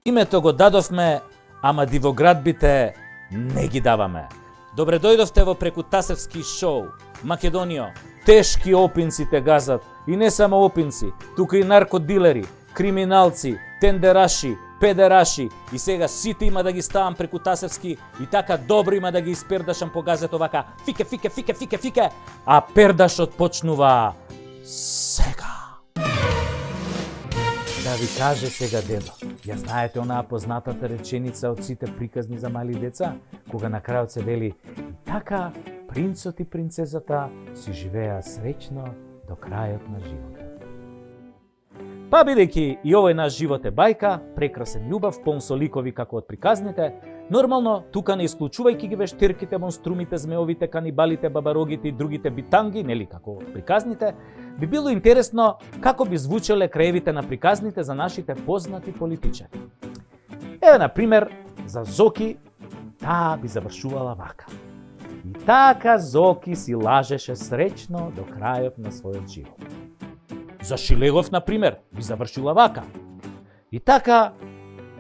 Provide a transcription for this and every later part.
Името го дадовме, ама дивоградбите не ги даваме. Добре дојдовте во Прекутасевски шоу. Македонијо, тешки опинци те газат. И не само опинци, тука и наркодилери, криминалци, тендераши, педераши. И сега сите има да ги ставам Прекутасевски и така добро има да ги испердашам по газето вака. Фике, фике, фике, фике, фике. А пердашот почнува сега. Да ви каже сега дедо, ја знаете онаа познатата реченица од сите приказни за мали деца, кога на крајот се вели така принцот и принцезата си живеа среќно до крајот на животот. Па бидејќи и овој наш живот е бајка, прекрасен љубав, полн со ликови како од приказните, нормално тука не исклучувајќи ги вештирките, монструмите, змеовите, канибалите, бабарогите и другите битанги, нели како приказните, би било интересно како би звучеле краевите на приказните за нашите познати политичари. Еве, на пример, за Зоки, таа би завршувала вака. И така Зоки си лажеше среќно до крајот на својот живот. За Шилегов, на пример, би завршила вака. И така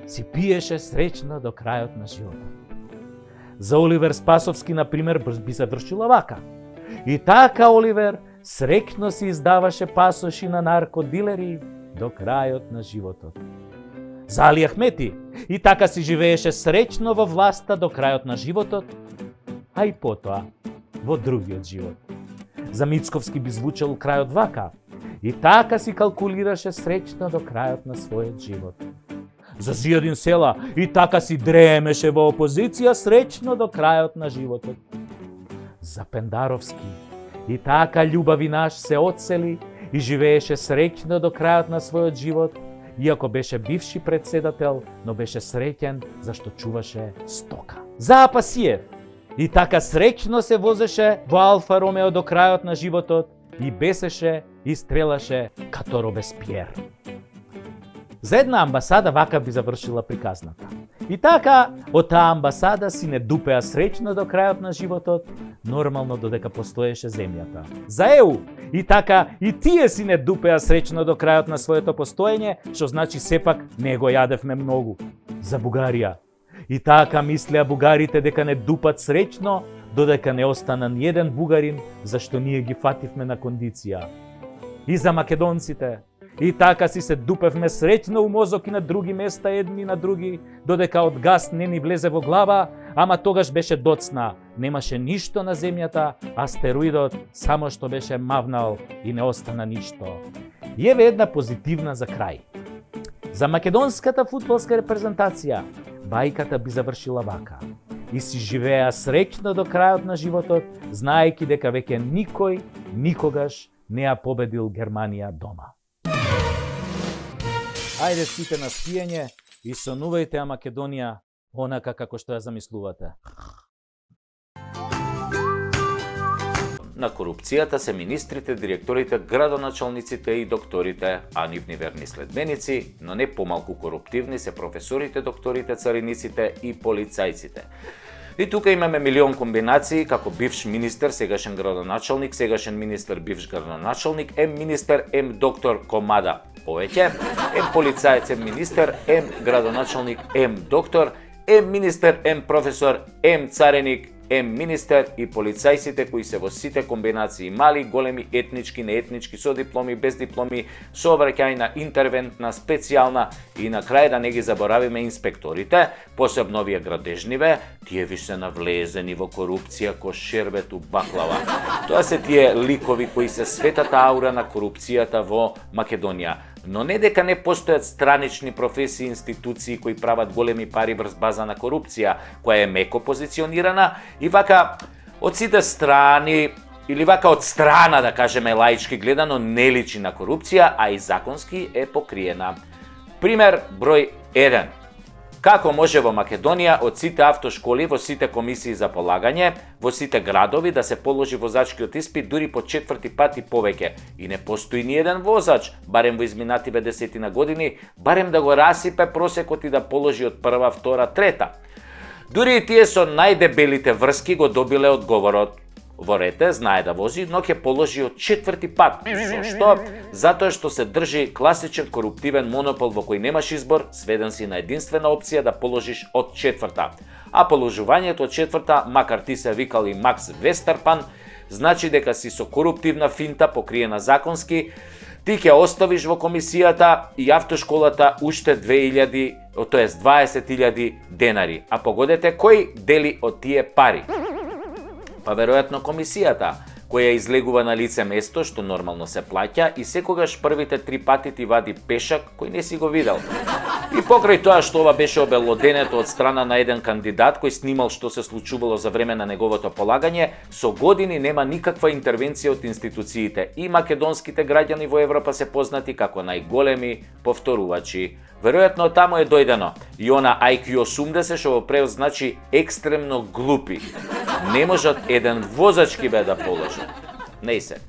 си пиеше среќно до крајот на животот. За Оливер Спасовски, на пример, би завршила вака. И така Оливер среќно си издаваше пасоши на наркодилери до крајот на животот. За Али Ахмети, и така си живееше среќно во власта до крајот на животот, а и потоа во другиот живот. За Мицковски би звучел крајот вака, и така си калкулираше среќно до крајот на својот живот. За Зијадин Села, и така си дремеше во опозиција среќно до крајот на животот. За Пендаровски, и така љубави наш се одсели и живееше среќно до крајот на својот живот, иако беше бивши председател, но беше среќен зашто чуваше стока. За Апасиев, и така среќно се возеше во Алфа Ромео до крајот на животот и бесеше и стрелаше като Робеспиер. За една амбасада вака би завршила приказната. И така, од таа амбасада си не дупеа среќно до крајот на животот, нормално додека постоеше земјата. За ЕУ, и така, и тие си не дупеа среќно до крајот на своето постоење, што значи сепак не го јадевме многу. За Бугарија, и така мислеа бугарите дека не дупат среќно, додека не остана ниеден бугарин, зашто ние ги фативме на кондиција. И за македонците, и така си се дупевме среќно у мозок и на други места едни на други, додека од газ не ни влезе во глава, ама тогаш беше доцна, немаше ништо на земјата, астероидот само што беше мавнал и не остана ништо. И еве една позитивна за крај. За македонската фудбалска репрезентација, бајката би завршила вака. И си живеа среќно до крајот на животот, знаејќи дека веќе никој, никогаш не ја победил Германија дома. Ајде сите на спиење и сонувајте ја Македонија онака како што ја замислувате. На корупцијата се министрите, директорите, градоначалниците и докторите, а нивни верни следбеници, но не помалку коруптивни се професорите, докторите, цариниците и полицајците. И тука имаме милион комбинации, како бивш министер, сегашен градоначалник, сегашен министер, бивш градоначалник, министер, доктор комада повеќе, полицаец, министер, градоначалник, доктор, министер, професор, цареник, министер и полицајците кои се во сите комбинации, мали, големи, етнички, неетнички, со дипломи, без дипломи, со обраќајна, интервентна, специјална и на крај да не ги заборавиме инспекторите, посебно овие градежниве, тие виш се навлезени во корупција ко шербет у баклава. Тоа се тие ликови кои се светата аура на корупцијата во Македонија. Но не дека не постојат странични професии и институции кои прават големи пари врз база на корупција, која е меко позиционирана и вака од сите страни, или вака од страна, да кажеме лаички гледано, не личи на корупција, а и законски е покриена. Пример број 1. Како може во Македонија од сите автошколи, во сите комисии за полагање, во сите градови да се положи возачкиот испит дури по 4 пати повеќе и не постои ни еден возач, барем во изминативе 10 години, барем да го расипе просекот и да положи од прва, втора, трета. Дури и тие со најдебелите врски го добиле одговорот. Во рете знае да вози, но ќе положи од 4 пат. Што? Затоа што се држи класичен коруптивен монопол во кој немаш избор, сведен си на единствена опција да положиш од 4. А положувањето од 4, макар ти се викал и Макс Вестерпан, значи дека си со коруптивна финта покриена законски, ти ќе оставиш во комисијата и автошколата уште 20.000 денари. А погодете кој дели од тие пари? Па веројатно комисијата, која излегува на лице место што нормално се плаќа и секогаш првите 3 пати ти вади пешак кој не си го видел. И покрај тоа што ова беше обелоденето од страна на еден кандидат кој снимал што се случувало за време на неговото полагање, со години нема никаква интервенција од институциите и македонските граѓани во Европа се познати како најголеми повторувачи. Веројатно таму е дојдено и она IQ 80 што во превод значи екстремно глупи. Не можат еден возач ки бе да положи. Не се.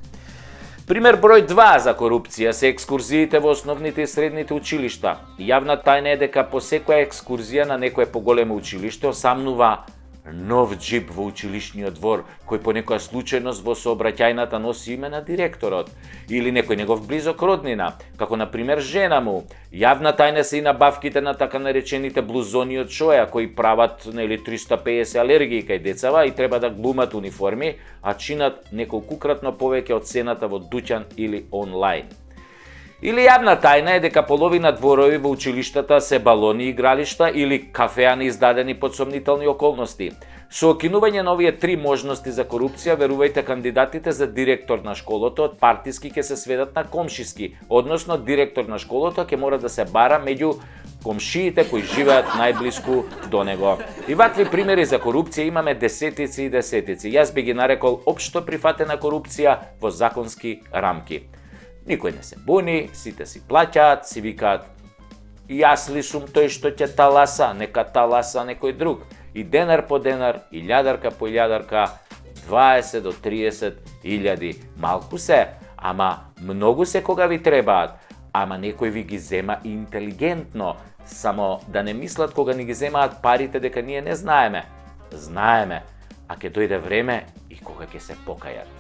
Пример број 2 за корупција се екскурзиите во основните и средните училишта. Јавна тајна е дека по секоја екскурзија на некое поголемо училиште осамнува нов джип во училишниот двор, кој по некоја случајност во сообраќајната носи име на директорот, или некој негов близок роднина, како на пример жена му. Јавна тајна се и набавките на така наречените блузони од шоја, кои прават 350 алергии кај децава и треба да глумат униформи, а чинат неколкукратно повеќе од цената во дуќан или онлайн. Или јавна тајна е дека половина дворови во училиштата се балони игралишта или кафеани издадени под сомнителни околности. Со окинување на овие 3 можности за корупција, верувајте, кандидатите за директор на школото од партиски ќе се сведат на комшиски, односно директор на школото ќе мора да се бара меѓу комшиите кои живеат најблиску до него. И вакви примери за корупција имаме десетици и десетици. Јас би ги нарекол општо прифатена корупција во законски рамки. Никој не се буни, сите си плаќаат, си викаат јас ли сум тој што ќе таласа, нека таласа некој друг. И денар по денар, и илјадарка по илјадарка, 20 до 30 илјади. Малку се, ама многу се кога ви требаат. Ама некој ви ги зема интелигентно, само да не мислат кога ни ги земаат парите дека ние не знаеме. Знаеме, а ќе дојде време и кога ќе се покајат.